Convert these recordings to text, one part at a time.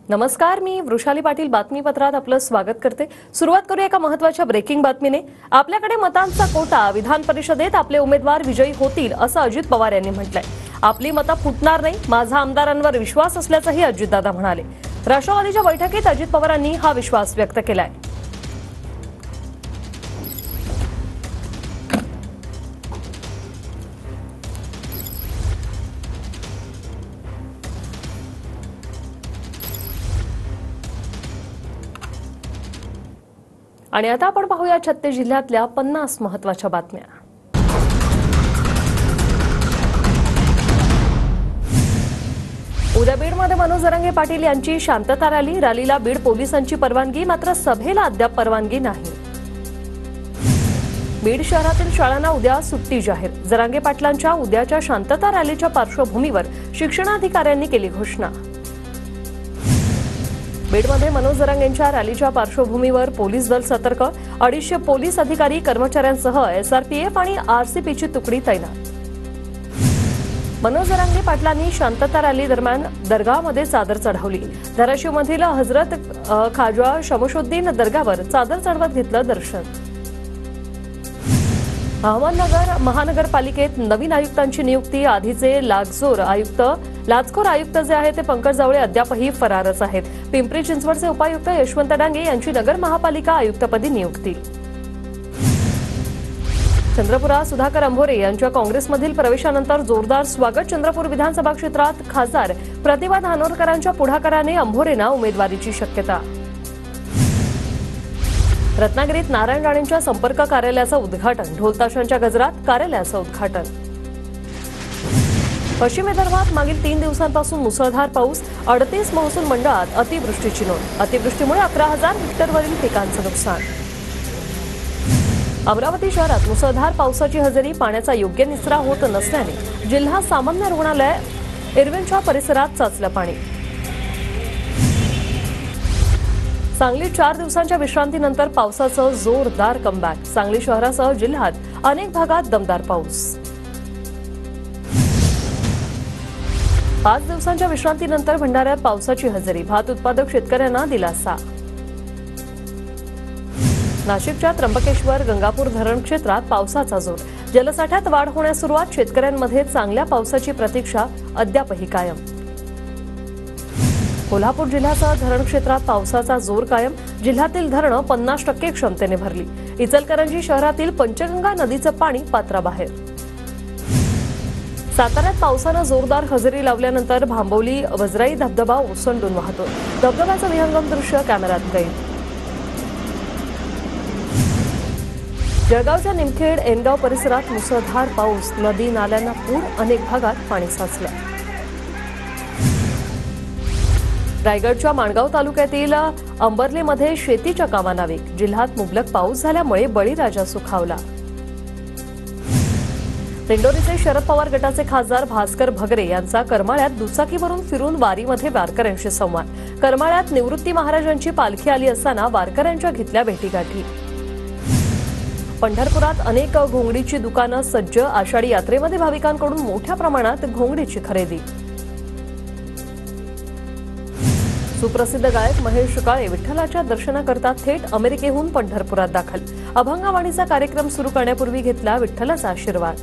नमस्कार, मी वृषाली पाटील बातमीपत्रात आपलं स्वागत करते। सुरुवात करूया एका महत्त्वाच्या ब्रेकिंग बातमीने। आपल्याकडे मतांचा कोटा, विधान परिषदेत आपले उमेदवार विजयी होतील असं अजित पवार यांनी म्हटलंय। आपली मतं फुटणार नाही, माझा आमदारांवर विश्वास असल्याचंही अजितदादा म्हणाले। राष्ट्रवादीच्या बैठकीत अजित पवारांनी हा विश्वास व्यक्त केलाय। आणि आता आपण पाहूया छत्तीस जिल्ह्यातल्या 50 महत्त्वाच्या बातम्या। उद्या बीडमध्ये मनोज जरांगे पाटील यांची शांतता रॅलीला बीड पोलिसांची परवानगी, मात्र सभेला अद्याप परवानगी नाही। बीड शहरातील शाळांना उद्या सुट्टी जाहीर। जरांगे पाटलांच्या उद्याच्या शांतता रॅलीच्या पार्श्वभूमीवर शिक्षणाधिकाऱ्यांनी केली घोषणा। बीडमध्ये मनोज जरांगेंच्या रॅलीच्या पार्श्वभूमीवर पोलीस दल सतर्क, 250 पोलीस अधिकारी कर्मचाऱ्यांसह एसआरपीएफ आणि आरसीपीची तुकडी तैनात। मनोज जरांगे पाटलांनी शांतता रॅली दरम्यान दर्गामध्ये चादर चढवली। धाराशिवमधील हजरत खाजा शमशुद्दीन दर्गावर चादर चढवत घेतलं दर्शन। अहमदनगर महानगरपालिकेत नवीन आयुक्तांची नियुक्ती। आधीचे लाचखोर आयुक्त जे आहेत ते पंकज जावळे अद्यापही फरारच आहेत। पिंपरी चिंचवडचे उपायुक्त यशवंत डांगे यांची नगर महापालिका आयुक्तपदी नियुक्ती। चंद्रपुरात सुधाकर अंभोरे यांच्या काँग्रेसमधील प्रवेशानंतर जोरदार स्वागत। चंद्रपूर विधानसभा क्षेत्रात खासदार प्रतिभा धानोरकरांच्या पुढाकाराने अंभोरेंना उमेदवारीची शक्यता। रत्नागिरीत नारायण राणेंच्या संपर्क कार्यालयाचं उद्घाटन। ढोलताशांच्या गजरात कार्यालयाचं उद्घाटन। पश्चिम विदर्भात मागील 3 दिवसांपासून मुसळधार पाऊस। 38 महसूल मंडळात अतिवृष्टीची नोंद। अतिवृष्टीमुळे 11,000 हेक्टरवरील पिकांचं नुकसान। अमरावती शहरात मुसळधार पावसाची हजेरी। पाण्याचा योग्य निचरा होत नसल्याने जिल्हा सामान्य रुग्णालय इरविनच्या परिसरात साचलं पाणी। सांगलीत 4 दिवसांच्या विश्रांतीनंतर पावसाचं जोरदार कमबॅक। सांगली शहरासह जिल्ह्यात अनेक भागात दमदार पाऊस। 5 दिवसांच्या विश्रांतीनंतर भंडाऱ्यात पावसाची हजेरी। भात उत्पादक शेतकऱ्यांना दिलासा। नाशिकच्या त्र्यंबकेश्वर गंगापूर धरण क्षेत्रात पावसाचा जोर। जलसाठ्यात वाढ होण्यास सुरुवात। शेतकऱ्यांमध्ये चांगल्या पावसाची प्रतीक्षा अद्यापही कायम। कोल्हापूर जिल्ह्यासह धरण क्षेत्रात पावसाचा जोर कायम। जिल्ह्यातील धरणं 50% क्षमतेने भरली। इचलकरंजी शहरातील पंचगंगा नदीचं पाणी पात्राबाहेर। साताऱ्यात पावसानं जोरदार हजेरी लावल्यानंतर भांबवली वजराई धबधबा ओसंडून वाहतो। धबधब्याचं विहंगम दृश्य कॅमेऱ्यात कैद। जळगावच्या निमखेड एनगाव परिसरात मुसळधार पाऊस। नदी नाल्यांना पूर, अनेक भागात पाणी साचलं। रायगडच्या माणगाव तालुक्यातील अंबर्लेमध्ये शेतीच्या कामांना वेग। जिल्ह्यात मुबलक पाऊस झाल्यामुळे बळीराजा सुखावला। दिंडोरीचे शरद पवार गटाचे खासदार भास्कर भगरे यांचा करमाळ्यात दुचाकीवरून फिरून वारीमध्ये वारकऱ्यांशी संवाद। करमाळ्यात निवृत्ती महाराजांची पालखी आली असताना वारकऱ्यांच्या घेतल्या भेटीगाठी। पंढरपुरात अनेक घोंगडीची दुकानं सज्ज। आषाढी यात्रेमध्ये भाविकांकडून मोठ्या प्रमाणात घोंगडीची खरेदी। सुप्रसिद्ध गायक महेश काळे विठ्ठलाच्या दर्शनाकरता थेट अमेरिकेहून पंढरपुरात दाखल। अभंगवाणीचा कार्यक्रम सुरू करण्यापूर्वी घेतला विठ्ठलाचा आशीर्वाद।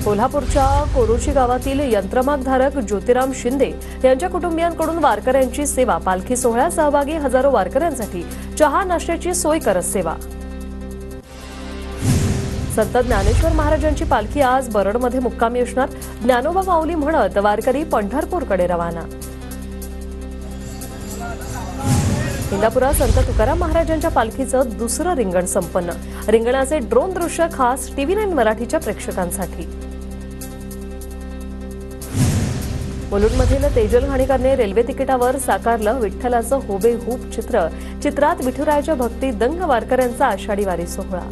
कोल्हापूरच्या कोरोची गावातील यंत्रमागधारक ज्योतिराम शिंदे यांच्या कुटुंबियांकडून वारकऱ्यांची सेवा। पालखी सोहळ्यात सहभागी हजारो वारकऱ्यांसाठी चहा नाश्त्याची सोय करत सेवा। संत ज्ञानेश्वर महाराजांची पालखी आज बरडमध्ये मुक्कामी असणार। ज्ञानोबा माऊली म्हणत वारकरी पंढरपूरकडे रवाना। इंदापुरात संत तुकाराम महाराजांच्या पालखीचं दुसरं रिंगण संपन्न। रिंगणाचे ड्रोन दृश्य खास TV9 मराठीच्या प्रेक्षकांसाठी। मुलुंडमधील तेजल घाणीकरने रेल्वे तिकिटावर साकारलं विठ्ठलाचं हुबेहूब चित्र। चित्रात विठुरायाच्या भक्ती दंग वारकऱ्यांचा आषाढी वारी सोहळा।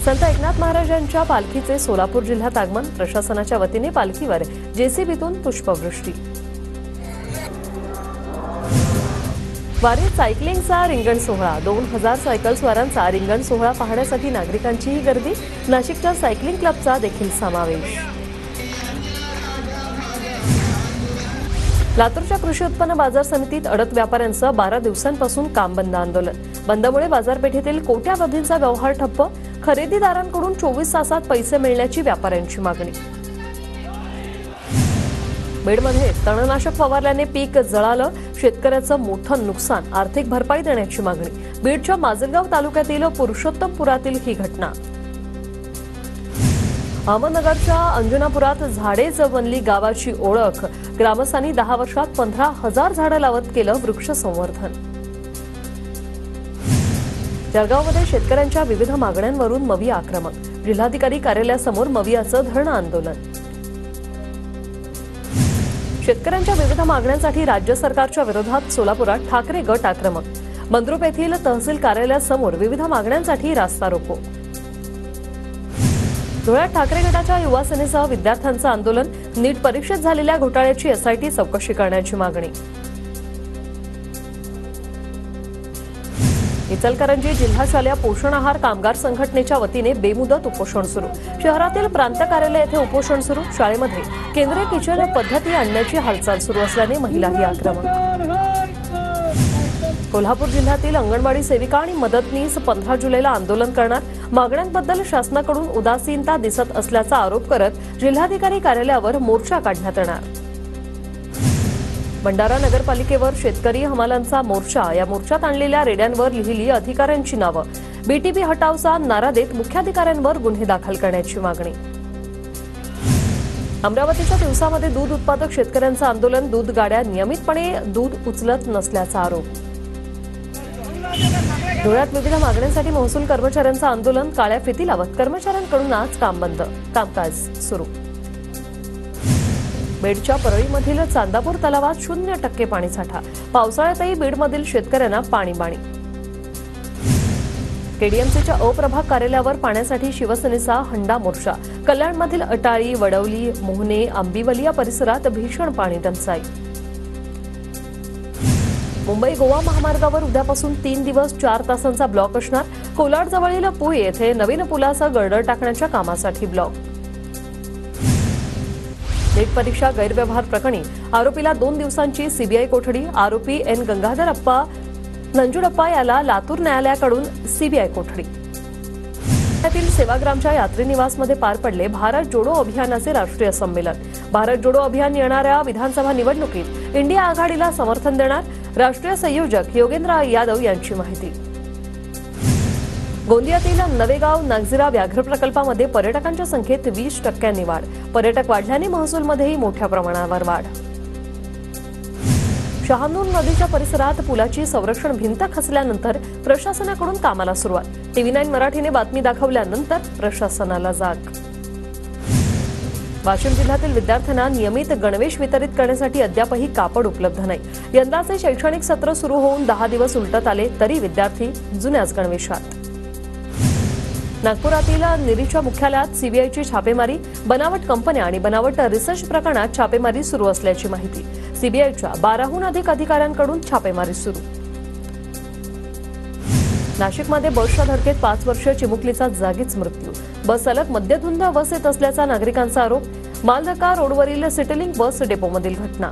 संत एकनाथ महाराजांच्या पालखीचे सोलापूर जिल्ह्यात आगमन। प्रशासनाच्या वतीने पालखीवर जेसीबीतून पुष्पवृष्टी। वारीत सायकलिंगचा रिंगण सोहळा। 2000 सायकलस्वारांचा रिंगण सोहळा पाहण्यासाठी नागरिकांचीही गर्दी। नाशिकच्या सायकलिंग क्लबचा देखील समावेश। लातूरच्या कृषी उत्पन्न बाजार समितीत अडत व्यापाऱ्यांचं 12 दिवसांपासून काम बंद आंदोलन. बंदमुळे बाजारपेठेतील कोट्यावधींचा व्यवहार ठप्प. खरेदीदारांकडून 24 तासात पैसे मिळण्याची व्यापाऱ्यांची मागणी. बीडमध्ये तणनाशक फवारल्याने पीक जळालं. शेतकऱ्याचं मोठं नुकसान. आर्थिक भरपाई देण्याची मागणी. बीडच्या माजलगाव तालुक्यातील पुरुषोत्तमपुरातील ही घटना. अहमदनगरच्या अंजुनापुरात झाडेच बनली गावाची ओळख. ग्रामस्थांनी 10 वर्षात 15,000 झाडं लावत केलं वृक्ष संवर्धन. जळगावमध्ये शेतकऱ्यांच्या विविध मागण्यांवरून मवी आक्रमक. जिल्हाधिकारी कार्यालयासमोर मवियाचं धरणं आंदोलन. शेतकऱ्यांच्या विविध मागण्यांसाठी राज्य सरकारच्या विरोधात सोलापुरात ठाकरे गट आक्रमक. मंद्रुप येथील तहसील कार्यालयासमोर विविध मागण्यांसाठी रास्ता रोको. धुळ्यात ठाकरे गटाच्या युवा सेनेसह विद्यार्थ्यांचं आंदोलन. नीट परीक्षेत झालेल्या घोटाळ्याची एसआयटी चौकशी करण्याची मागणी. इचलकरंजी जिल्हा शालेय पोषण आहार कामगार संघटनेच्या वतीने बेमुदत उपोषण सुरू. शहरातील प्रांत कार्यालय येथे उपोषण सुरू. शाळेमध्ये केंद्रीय किचन पद्धती आणण्याची हालचाल सुरू असल्याने महिलाही आक्रमक. कोल्हापूर जिल्ह्यातील अंगणवाडी सेविका आणि मदतनीस 15 जुलैला आंदोलन करणार. मागण्यांबद्दल शासनाकडून उदासीनता दिसत असल्याचा आरोप करत जिल्हाधिकारी कार्यालयावर मोर्चा काढण्यात येणार. भंडारा नगरपालिकेवर शेतकरी हमालांचा मोर्चा. या मोर्चात आणलेल्या रेड्यांवर लिहिली अधिकाऱ्यांची नावं. बीटीपी हटावचा नारा देत मुख्याधिकाऱ्यांवर गुन्हे दाखल करण्याची मागणी. अमरावतीच्या दिवसामध्ये दूध उत्पादक शेतकऱ्यांचं आंदोलन. दूध गाड्या नियमितपणे दूध उचलत नसल्याचा आरोप. धुळ्यात विविध मागण्यांसाठी महसूल कर्मचाऱ्यांचं आंदोलन. काळ्या फिती लावत कर्मचाऱ्यांकडून आज काम बंद. कामकाज सुरू. बीडच्या परळीमधील चांदापूर तलावात 0% पाणीसाठा. पावसाळ्यातही बीडमधील शेतकऱ्यांना पाणीबाणी. केडीएमसीच्या अप्रभाग कार्यालयावर पाण्यासाठी शिवसेनेचा हंडा मोर्चा. कल्याणमधील अटाळी, वडवली, मोहने, आंबिवली या परिसरात भीषण पाणी टंचाई. मुंबई गोवा महामार्गावर उद्यापासून 3 दिवस 4 तासांचा ब्लॉक असणार. कोलाडजवळील पुळ येथे नवीन पुलाचा गर्डर टाकण्याच्या कामासाठी ब्लॉक. नीट परीक्षा गैरव्यवहार प्रकरणी आरोपीला 2 दिवसांची सीबीआय कोठडी. आरोपी एन गंगाधर अप्पा नंजुडप्पा याला लातूर न्यायालयाकडून सीबीआय कोठडी. पुण्यातील सेवाग्रामच्या यात्री निवासमध्ये पार पडले भारत जोडो अभियानाचे राष्ट्रीय संमेलन. भारत जोडो अभियान येणाऱ्या विधानसभा निवडणुकीत इंडिया आघाडीला समर्थन देणार. राष्ट्रीय संयोजक योगेंद्र यादव यांची माहिती. गोंदियातील नवेगाव नागझिरा व्याघ्र प्रकल्पामध्ये पर्यटकांच्या संख्येत 20% वाढ. पर्यटक वाढल्याने महसूलमध्येही मोठ्या प्रमाणावर वाढ. शहानूर नदीच्या परिसरात पुलाची संरक्षण भिंत खचल्यानंतर प्रशासनाकडून कामाला सुरुवात. TV9 मराठीने बातमी दाखवल्यानंतर प्रशासनाला जाग. वाशिम जिल्ह्यातील विद्यार्थ्यांना नियमित गणवेश वितरित करण्यासाठी अद्यापही कापड उपलब्ध नाही. यंदाचे शैक्षणिक सत्र सुरू होऊन 10 दिवस उलटत आले तरी विद्यार्थी जुन्याच गणवेशात. नागपुरातील निरीच्या मुख्यालयात सीबीआयची छापेमारी. बनावट कंपन्या आणि बनावट रिसर्च प्रकरणात छापेमारी सुरू असल्याची माहिती. सीबीआयच्या 12हून अधिक अधिकाऱ्यांकडून छापेमारी सुरू. नाशिकमध्ये बसच्या धडकेत 5 वर्षीय चिमुकलीचा जागीच मृत्यू. बस चालक मद्यधुंद अवस्थेत असल्याचा नागरिकांचा आरोप. मालधक्का रोडवरील सिटीलिंक बस डेपोमधील घटना.